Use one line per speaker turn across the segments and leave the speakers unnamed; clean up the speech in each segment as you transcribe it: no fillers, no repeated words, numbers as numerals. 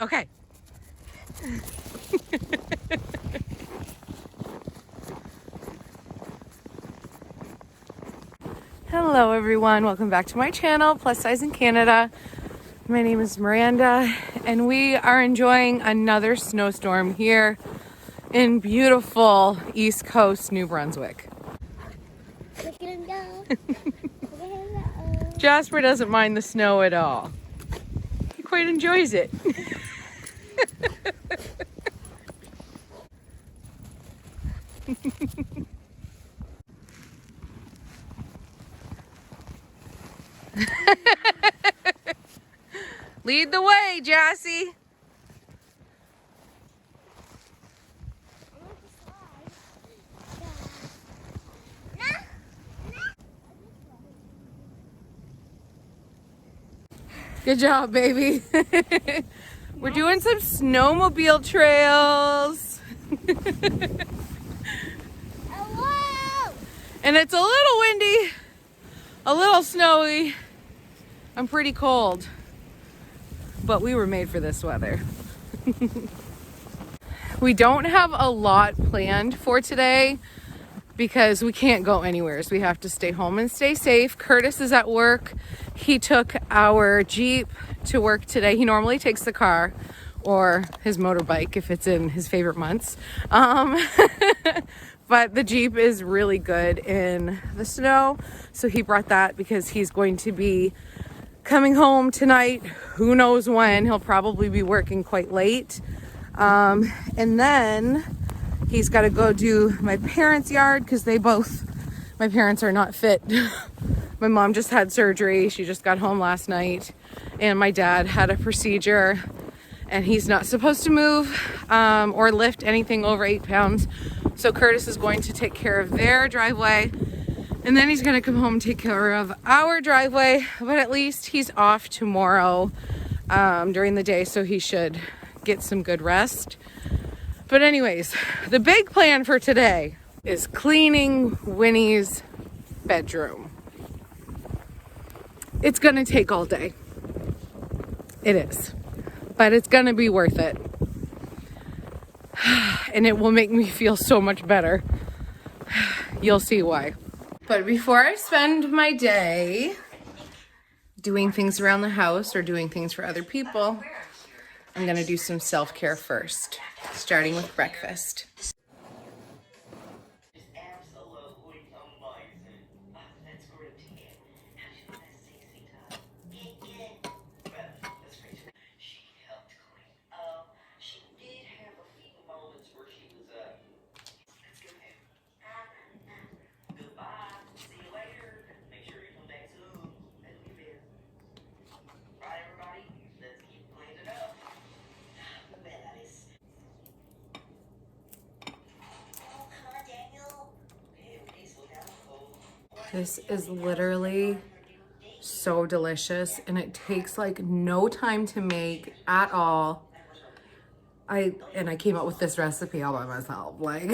Okay. Hello everyone, welcome back to my channel, Plus Size in Canada. My name is Miranda and we are enjoying another snowstorm here in beautiful East Coast, New Brunswick.
Look at him go. Look at him go.
Jasper doesn't mind the snow at all. He quite enjoys it. Lead the way, Jassy. Good job, baby. We're doing some snowmobile trails.
Hello.
And it's a little windy, a little snowy. I'm pretty cold, but we were made for this weather. We don't have a lot planned for today because we can't go anywhere. So we have to stay home and stay safe. Curtis is at work. He took our Jeep to work today. He normally takes the car or his motorbike if it's in his favorite months. But the Jeep is really good in the snow. So he brought that because he's going to be coming home tonight. Who knows when? He'll probably be working quite late. And then he's got to go do my parents' yard because my parents are not fit. My mom just had surgery. She just got home last night. And my dad had a procedure and he's not supposed to move or lift anything over 8 pounds. So Curtis is going to take care of their driveway. And then he's going to come home and take care of our driveway. But at least he's off tomorrow during the day. So he should get some good rest. But anyways, the big plan for today is cleaning Winnie's bedroom. It's gonna take all day. It is, but it's gonna be worth it. And it will make me feel so much better. You'll see why. But before I spend my day doing things around the house or doing things for other people, I'm gonna do some self-care first, starting with breakfast. This is literally so delicious and it takes like no time to make at all. I came up with this recipe all by myself. Like,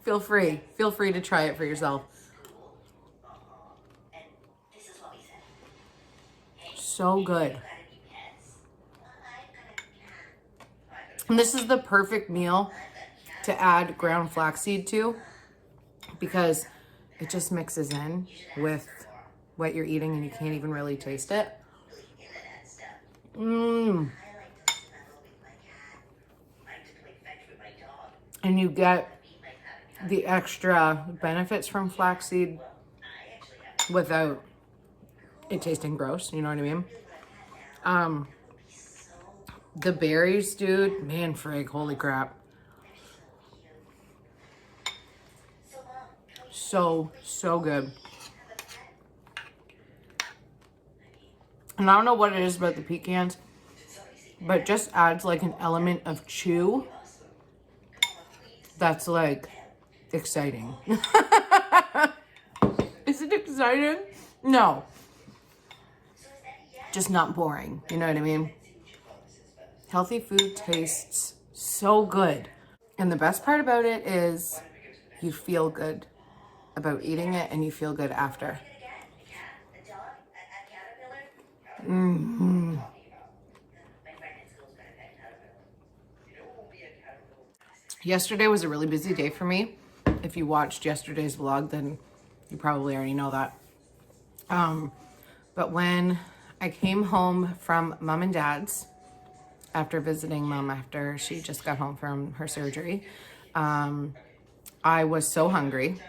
feel free to try it for yourself. So good. And this is the perfect meal to add ground flaxseed to because it just mixes in with what you're eating and you can't even really taste it. And you get the extra benefits from flaxseed without it tasting gross, you know what I mean? The berries, dude, man frig, holy crap. So good. And I don't know what it is about the pecans, but it just adds like an element of chew that's like exciting. Is it exciting? No. Just not boring, you know what I mean? Healthy food tastes so good. And the best part about it is you feel good about eating it and you feel good after. Yesterday was a really busy day for me. If you watched yesterday's vlog, then you probably already know that. But when I came home from mom and dad's, after visiting mom after she just got home from her surgery, I was so hungry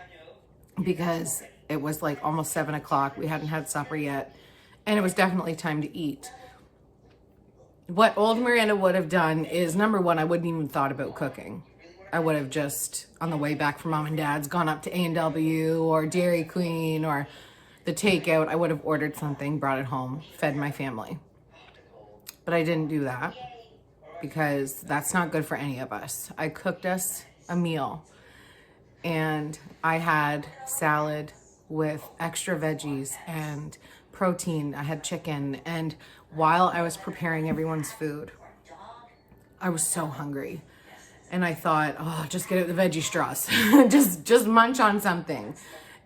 because it was like almost 7 o'clock. We hadn't had supper yet, and it was definitely time to eat. What old Miranda would have done is, number one, I wouldn't even thought about cooking. I would have just, on the way back from mom and dad's, gone up to A&W or Dairy Queen or the takeout. I would have ordered something, brought it home, fed my family. But I didn't do that because that's not good for any of us. I cooked us a meal, and I had salad with extra veggies and protein. I had chicken, and while I was preparing everyone's food, I was so hungry. And I thought, oh, just get out the veggie straws. just munch on something.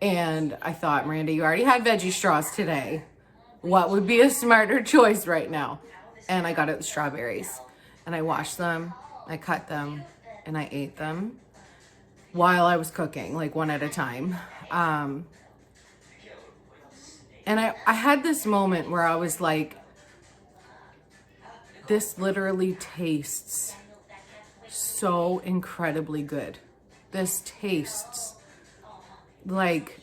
And I thought, Miranda, you already had veggie straws today. What would be a smarter choice right now? And I got out the strawberries, and I washed them, I cut them, and I ate them while I was cooking, like one at a time. And I had this moment where I was like, this literally tastes so incredibly good. This tastes like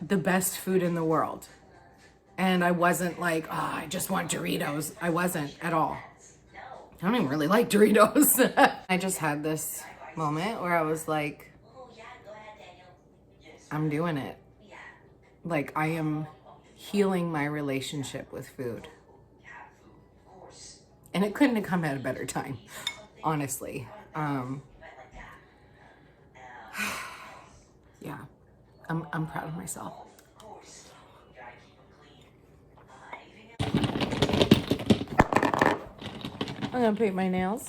the best food in the world. And I wasn't like, oh, I just want Doritos. I wasn't at all. I don't even really like Doritos. I just had this moment where I was like, I'm doing it. Like, I am healing my relationship with food. And it couldn't have come at a better time, honestly. Yeah, I'm proud of myself. I'm gonna paint my nails.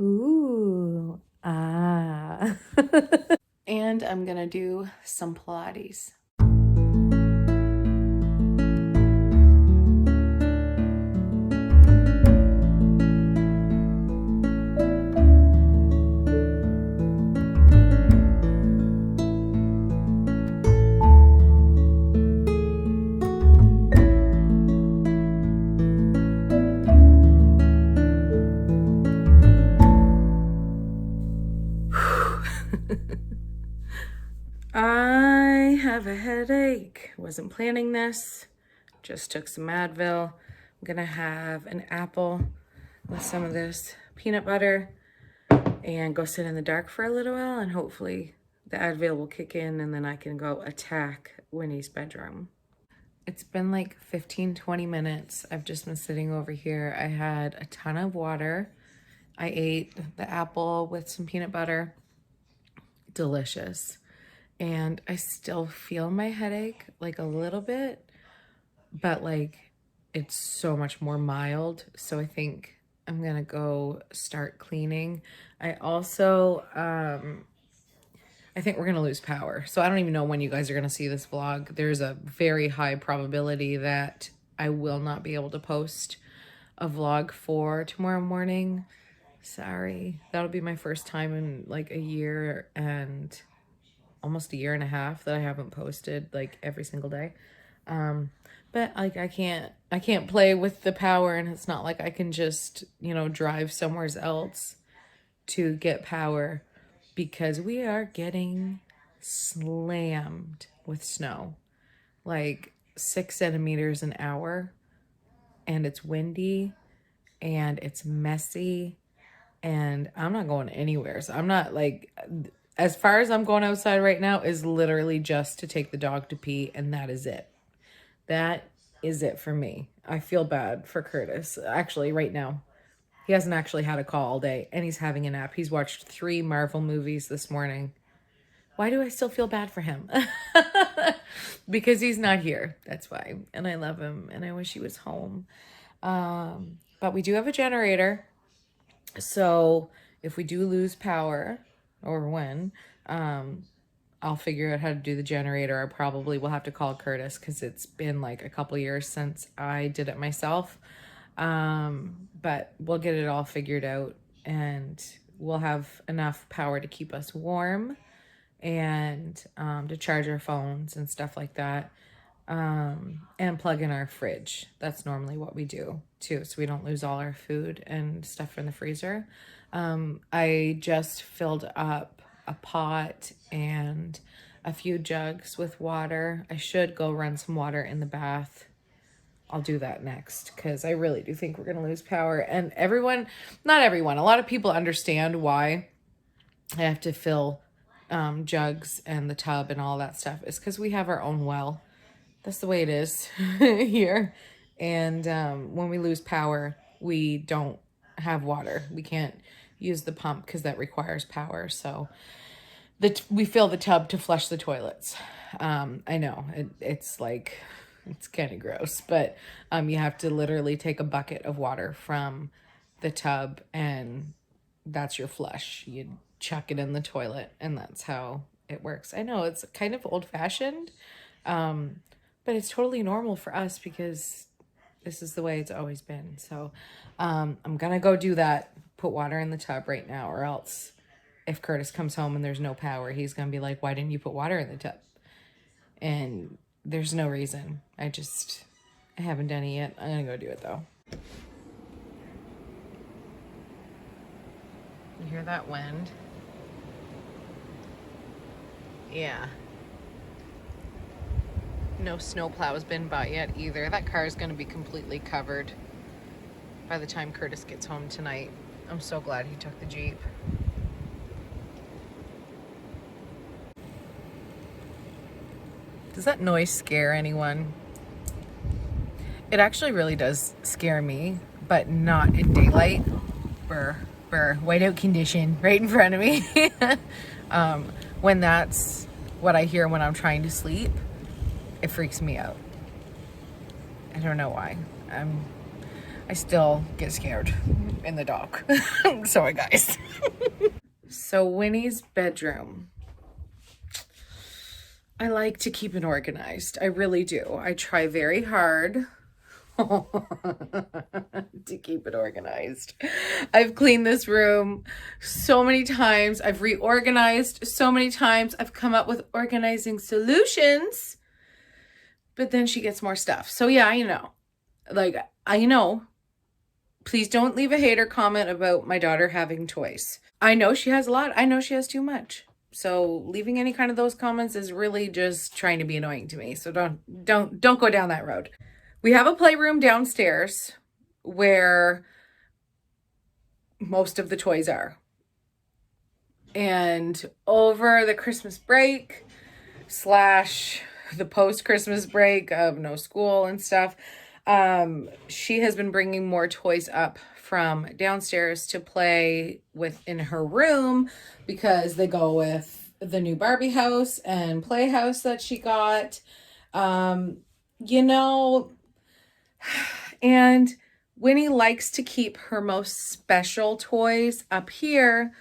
Ooh, ah. And I'm gonna do some Pilates. I have a headache. Wasn't planning this. Just took some Advil. I'm gonna have an apple with some of this peanut butter and go sit in the dark for a little while, and hopefully the Advil will kick in and then I can go attack Winnie's bedroom. It's been like 15-20 minutes. I've just been sitting over here. I had a ton of water. I ate the apple with some peanut butter. Delicious. And I still feel my headache like a little bit, but like it's so much more mild. So I think I'm gonna go start cleaning. I also, I think we're gonna lose power. So I don't even know when you guys are gonna see this vlog. There's a very high probability that I will not be able to post a vlog for tomorrow morning. Sorry. That'll be my first time in like a year and almost a year and a half that I haven't posted like every single day. But like I can't play with the power, and it's not like I can just, you know, drive somewhere else to get power, because we are getting slammed with snow, like 6 centimeters an hour, and it's windy and it's messy, and I'm not going anywhere. So I'm not like, as far as I'm going outside right now is literally just to take the dog to pee, and that is it. That is it for me. I feel bad for Curtis. Actually, right now, he hasn't actually had a call all day, and he's having a nap. He's watched 3 Marvel movies this morning. Why do I still feel bad for him? Because he's not here. That's why. And I love him, and I wish he was home. But we do have a generator. So if we do lose power, or when, I'll figure out how to do the generator. I probably will have to call Curtis, because it's been like a couple years since I did it myself. But we'll get it all figured out, and we'll have enough power to keep us warm and to charge our phones and stuff like that, and plug in our fridge. That's normally what we do too, so we don't lose all our food and stuff in the freezer. I just filled up a pot and a few jugs with water. I should go run some water in the bath. I'll do that next, because I really do think we're going to lose power. And not everyone, a lot of people understand why I have to fill jugs and the tub and all that stuff. It's because we have our own well. That's the way it is here. And when we lose power, we don't have water. We can't use the pump because that requires power. So we fill the tub to flush the toilets. I know it's like, it's kind of gross, but you have to literally take a bucket of water from the tub, and that's your flush. You chuck it in the toilet, and that's how it works. I know it's kind of old-fashioned, but it's totally normal for us because this is the way it's always been. So I'm gonna go do that, put water in the tub right now, or else if Curtis comes home and there's no power, he's gonna be like, why didn't you put water in the tub? And there's no reason. I haven't done it yet. I'm gonna go do it though. You hear that wind? Yeah. No snowplow has been by yet either. That car is gonna be completely covered by the time Curtis gets home tonight. I'm so glad he took the Jeep. Does that noise scare anyone? It actually really does scare me, but not in daylight. Brr, whiteout condition right in front of me. When that's what I hear when I'm trying to sleep, it freaks me out. I don't know why. I still get scared in the dark. Sorry, guys. So Winnie's bedroom. I like to keep it organized. I really do. I try very hard to keep it organized. I've cleaned this room so many times. I've reorganized so many times. I've come up with organizing solutions, but then she gets more stuff. So yeah, I know. Please don't leave a hater comment about my daughter having toys. I know she has a lot. I know she has too much. So leaving any kind of those comments is really just trying to be annoying to me. So don't go down that road. We have a playroom downstairs where most of the toys are. And over the Christmas break / the post-Christmas break of no school and stuff, she has been bringing more toys up from downstairs to play with in her room, because they go with the new Barbie house and playhouse that she got. And Winnie likes to keep her most special toys up here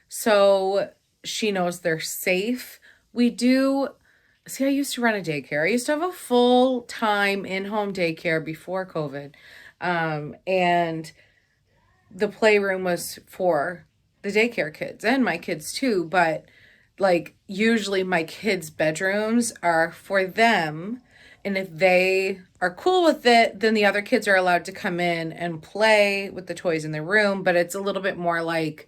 so she knows they're safe. I used to run a daycare. I used to have a full-time in-home daycare before COVID. And the playroom was for the daycare kids and my kids too. But like usually my kids' bedrooms are for them. And if they are cool with it, then the other kids are allowed to come in and play with the toys in their room. But it's a little bit more like,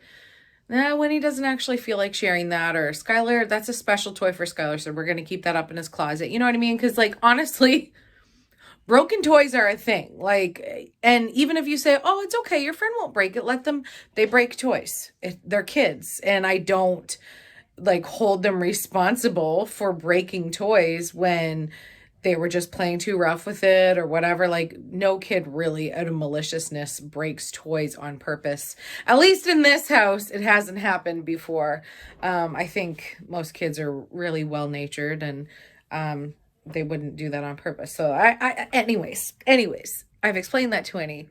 Winnie doesn't actually feel like sharing that, or Skylar, that's a special toy for Skylar, so we're going to keep that up in his closet. You know what I mean? Because like, honestly, broken toys are a thing. Like, and even if you say, oh, it's okay, your friend won't break it, let them, they break toys. They're kids. And I don't like hold them responsible for breaking toys when they were just playing too rough with it or whatever. Like, no kid really out of maliciousness breaks toys on purpose. At least in this house, it hasn't happened before. I think most kids are really well-natured, and they wouldn't do that on purpose. So anyways, I've explained that to Winnie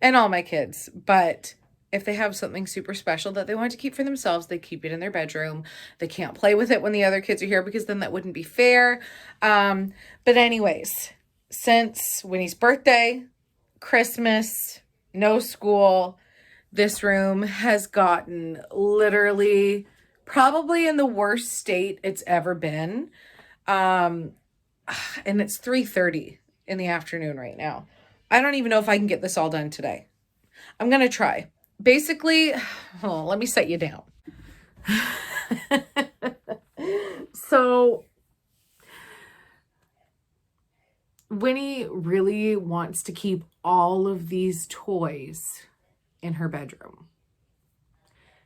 and all my kids, but if they have something super special that they want to keep for themselves, they keep it in their bedroom. They can't play with it when the other kids are here, because then that wouldn't be fair. But anyways, since Winnie's birthday, Christmas, no school, this room has gotten literally probably in the worst state it's ever been. And it's 3:30 in the afternoon right now. I don't even know if I can get this all done today. I'm going to try. Basically, let me set you down. So Winnie really wants to keep all of these toys in her bedroom.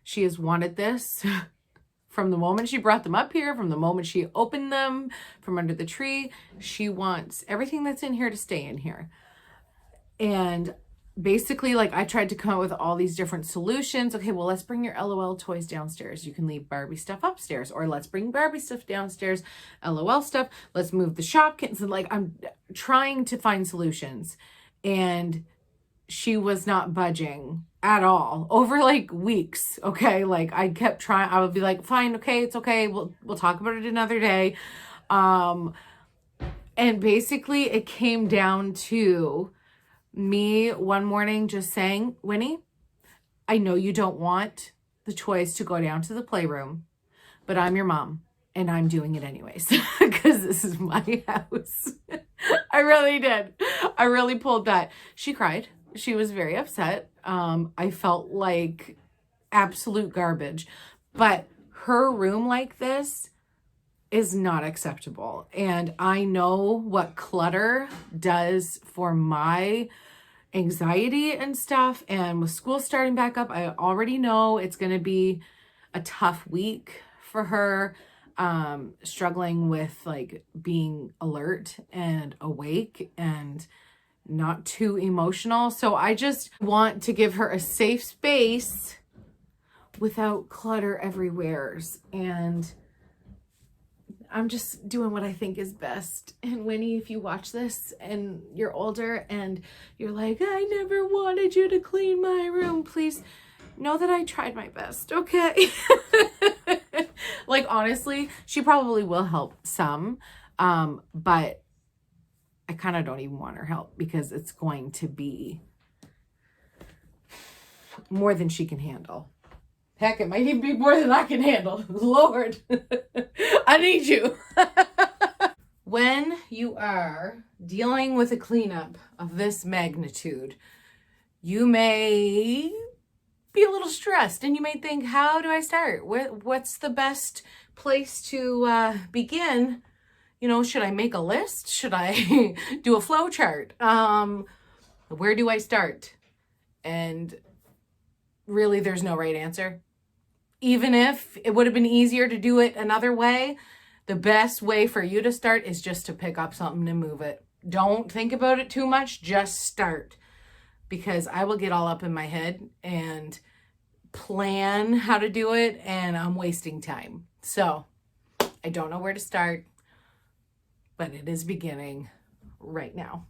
She has wanted this from the moment she brought them up here, from the moment she opened them from under the tree. She wants everything that's in here to stay in here. And basically, like, I tried to come up with all these different solutions. Okay, well, let's bring your LOL toys downstairs. You can leave Barbie stuff upstairs. Or let's bring Barbie stuff downstairs, LOL stuff. Let's move the Shopkins. And like, I'm trying to find solutions. And she was not budging at all over like weeks. Okay, like I kept trying. I would be like, fine, okay, it's okay. We'll talk about it another day. And basically it came down to me one morning just saying, Winnie, I know you don't want the toys to go down to the playroom, but I'm your mom and I'm doing it anyways because this is my house. I really did. I really pulled that. She cried. She was very upset. I felt like absolute garbage, but her room like this is not acceptable. And I know what clutter does for my anxiety and stuff. And with school starting back up, I already know it's going to be a tough week for her, struggling with like being alert and awake and not too emotional. So I just want to give her a safe space without clutter everywhere. And I'm just doing what I think is best. And Winnie, if you watch this and you're older and you're like, I never wanted you to clean my room, please know that I tried my best, okay? Like, honestly, she probably will help some, but I kind of don't even want her help because it's going to be more than she can handle. Heck, it might even be more than I can handle. Lord, I need you. When you are dealing with a cleanup of this magnitude, you may be a little stressed and you may think, how do I start? What's the best place to begin? You know, should I make a list? Should I do a flow chart? Where do I start? And really, there's no right answer. Even if it would have been easier to do it another way, the best way for you to start is just to pick up something and move it. Don't think about it too much. Just start. Because I will get all up in my head and plan how to do it, and I'm wasting time. So I don't know where to start, but it is beginning right now.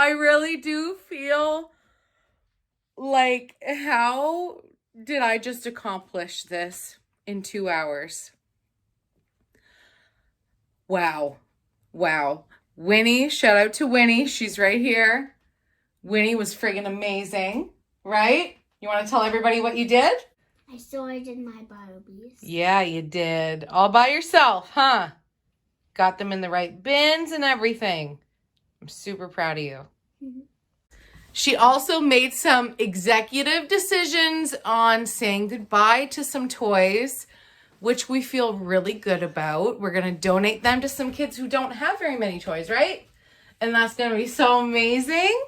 I really do feel like, how did I just accomplish this in 2 hours? Wow. Wow. Winnie, shout out to Winnie. She's right here. Winnie was friggin' amazing, right? You want to tell everybody what you did?
I sorted my Barbies.
Yeah, you did. All by yourself, huh? Got them in the right bins and everything. I'm super proud of you.
Mm-hmm.
She also made some executive decisions on saying goodbye to some toys, which we feel really good about. We're going to donate them to some kids who don't have very many toys, right? And that's going to be so amazing.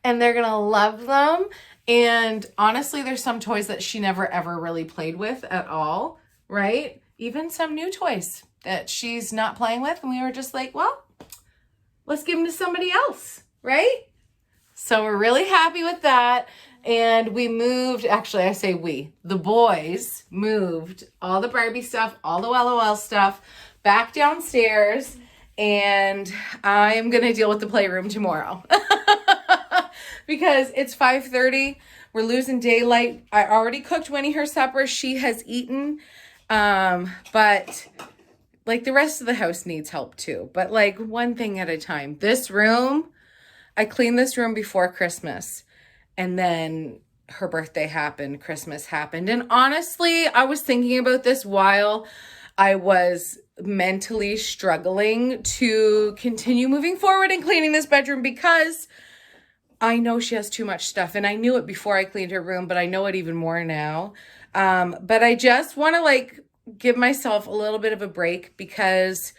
And they're going to love them. And honestly, there's some toys that she never ever really played with at all, right? Even some new toys that she's not playing with. And we were just like, well, let's give them to somebody else, right? So we're really happy with that. And we moved, actually I say we, the boys moved all the Barbie stuff, all the LOL stuff back downstairs. And I'm going to deal with the playroom tomorrow. Because it's 5:30. We're losing daylight. I already cooked Winnie her supper. She has eaten. But like the rest of the house needs help too. But like one thing at a time. This room, I cleaned this room before Christmas. And then her birthday happened, Christmas happened. And honestly, I was thinking about this while I was mentally struggling to continue moving forward and cleaning this bedroom, because I know she has too much stuff. And I knew it before I cleaned her room, but I know it even more now. But I just want to like give myself a little bit of a break, because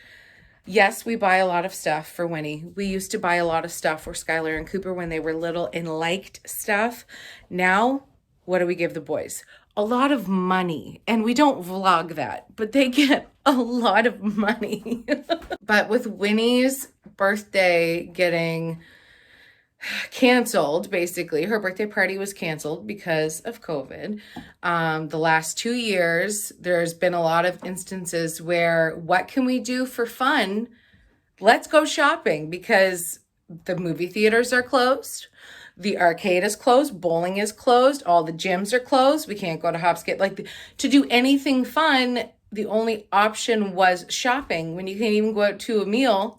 yes, we buy a lot of stuff for Winnie. We used to buy a lot of stuff for Skylar and Cooper when they were little and liked stuff. Now, what do we give the boys? A lot of money. And we don't vlog that, but they get a lot of money. But with Winnie's birthday getting canceled, basically, her birthday party was canceled because of COVID. The last 2 years, there's been a lot of instances where, what can we do for fun? Let's go shopping, because the movie theaters are closed. The arcade is closed. Bowling is closed. All the gyms are closed. We can't go to Hopskip. Like, to do anything fun, the only option was shopping, when you can't even go out to a meal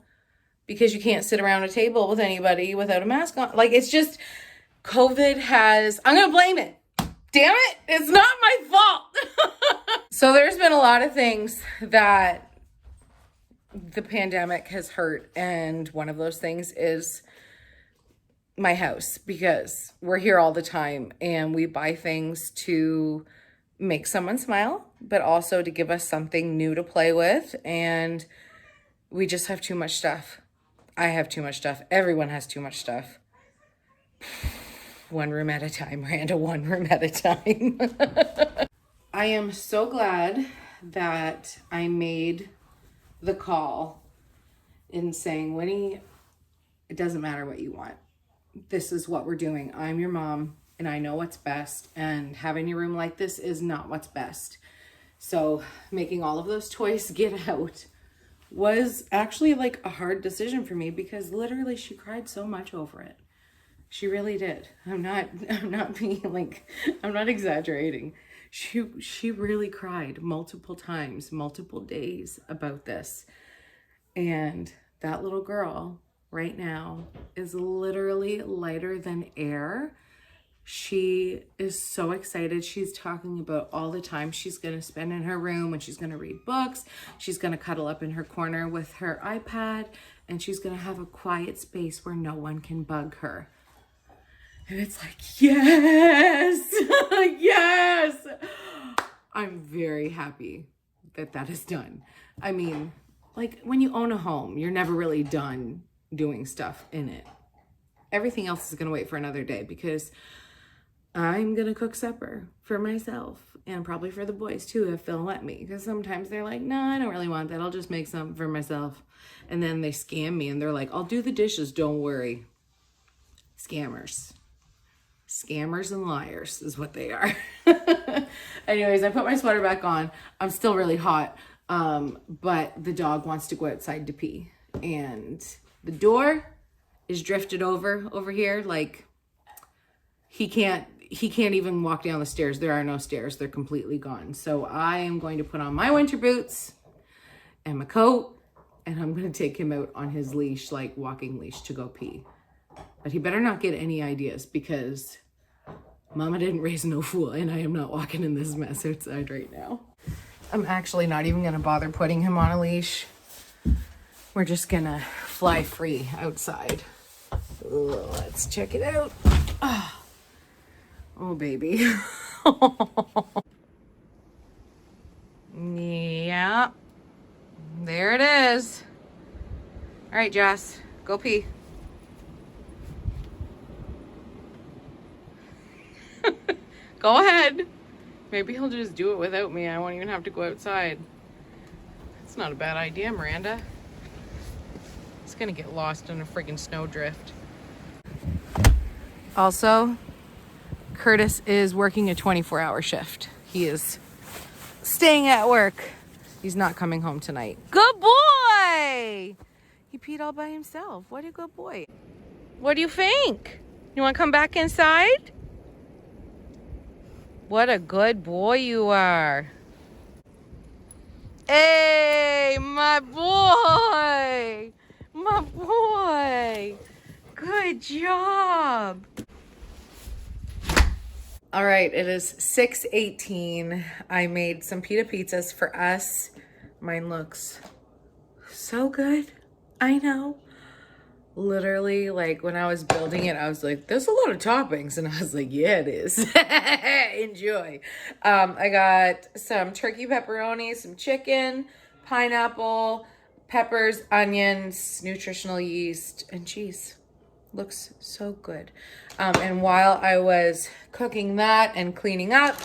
because you can't sit around a table with anybody without a mask on. Like, it's just, COVID has, I'm going to blame it. Damn it. It's not my fault. So there's been a lot of things that the pandemic has hurt. And one of those things is my house, because we're here all the time and we buy things to make someone smile, but also to give us something new to play with. And we just have too much stuff. I have too much stuff. Everyone has too much stuff. One room at a time, Miranda, one room at a time. I am so glad that I made the call in saying, Winnie, it doesn't matter what you want. This is what we're doing. I'm your mom and I know what's best, and having your room like this is not what's best. So making all of those toys get out was actually like a hard decision for me, because literally she cried so much over it. She really did. I'm not being like, I'm not exaggerating. She really cried multiple times, multiple days about this. And that little girl right now is literally lighter than air. She is so excited. She's talking about all the time she's going to spend in her room, when she's going to read books. She's going to cuddle up in her corner with her iPad, and she's going to have a quiet space where no one can bug her. And it's like, yes, yes. I'm very happy that that is done. I mean, like, when you own a home, you're never really done doing stuff in it. Everything else is going to wait for another day, because I'm going to cook supper for myself, and probably for the boys too, if they'll let me. Because sometimes they're like, no, I don't really want that. I'll just make some for myself. And then they scam me and they're like, I'll do the dishes. Don't worry. Scammers. Scammers and liars is what they are. Anyways, I put my sweater back on. I'm still really hot. But the dog wants to go outside to pee. And the door is drifted over here. Like he can't even walk down the stairs. There are no stairs. They're completely gone. So I am going to put on my winter boots and my coat, and I'm going to take him out on his leash, like walking leash, to go pee. But he better not get any ideas, because Mama didn't raise no fool, and I am not walking in this mess outside right now. I'm actually not even going to bother putting him on a leash. We're just going to fly free outside. Let's check it out. Oh, baby. Yeah. There it is. All right, Joss, go pee. Go ahead. Maybe he'll just do it without me. I won't even have to go outside. That's not a bad idea, Miranda. He's gonna get lost in a friggin' snowdrift. Also, Curtis is working a 24-hour shift. He is staying at work. He's not coming home tonight. Good boy! He peed all by himself. What a good boy. What do you think? You want to come back inside? What a good boy you are. Hey, my boy! My boy! Good job! All right, it is 6:18. I made some pita pizzas for us. Mine looks so good. I know. Literally, like when I was building it, I was like, there's a lot of toppings. And I was like, yeah, it is. Enjoy. I got some turkey pepperoni, some chicken, pineapple, peppers, onions, nutritional yeast, and cheese. Looks so good. And while I was cooking that and cleaning up,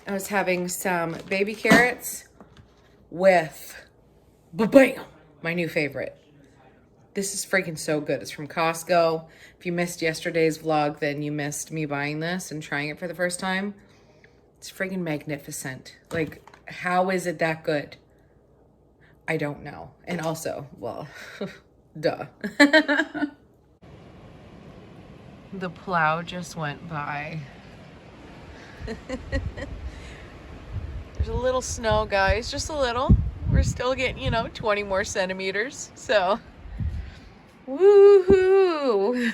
I was having some baby carrots with ba-bam, my new favorite. This is freaking so good. It's from Costco. If you missed yesterday's vlog, then you missed me buying this and trying it for the first time. It's freaking magnificent. Like, how is it that good? I don't know. And also, well, duh. The plow just went by. There's a little snow, guys, just a little. We're still getting, 20 more centimeters, so woohoo.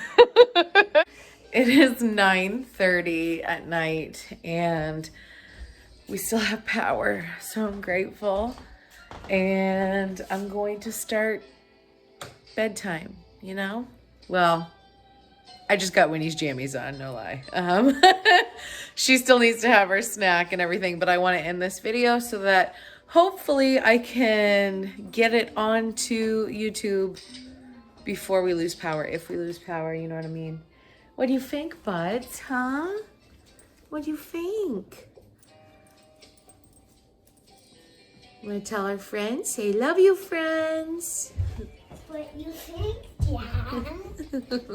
It is 9:30 at night and we still have power, so I'm grateful. And I'm going to start bedtime, Well, I just got Winnie's jammies on, no lie. She still needs to have her snack and everything, but I want to end this video so that hopefully I can get it onto YouTube before we lose power, if we lose power, you know what I mean? What do you think, buds, huh? What do you think? Want to tell our friends? Say, love you, friends.
What you think, Dad?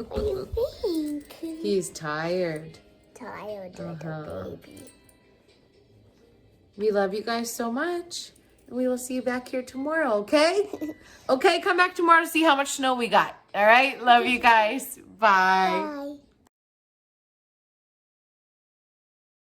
What you think?
He's tired.
Tired little baby.
We love you guys so much. We will see you back here tomorrow, okay? Okay, come back tomorrow to see how much snow we got. All right? Love you guys. Bye.
Bye.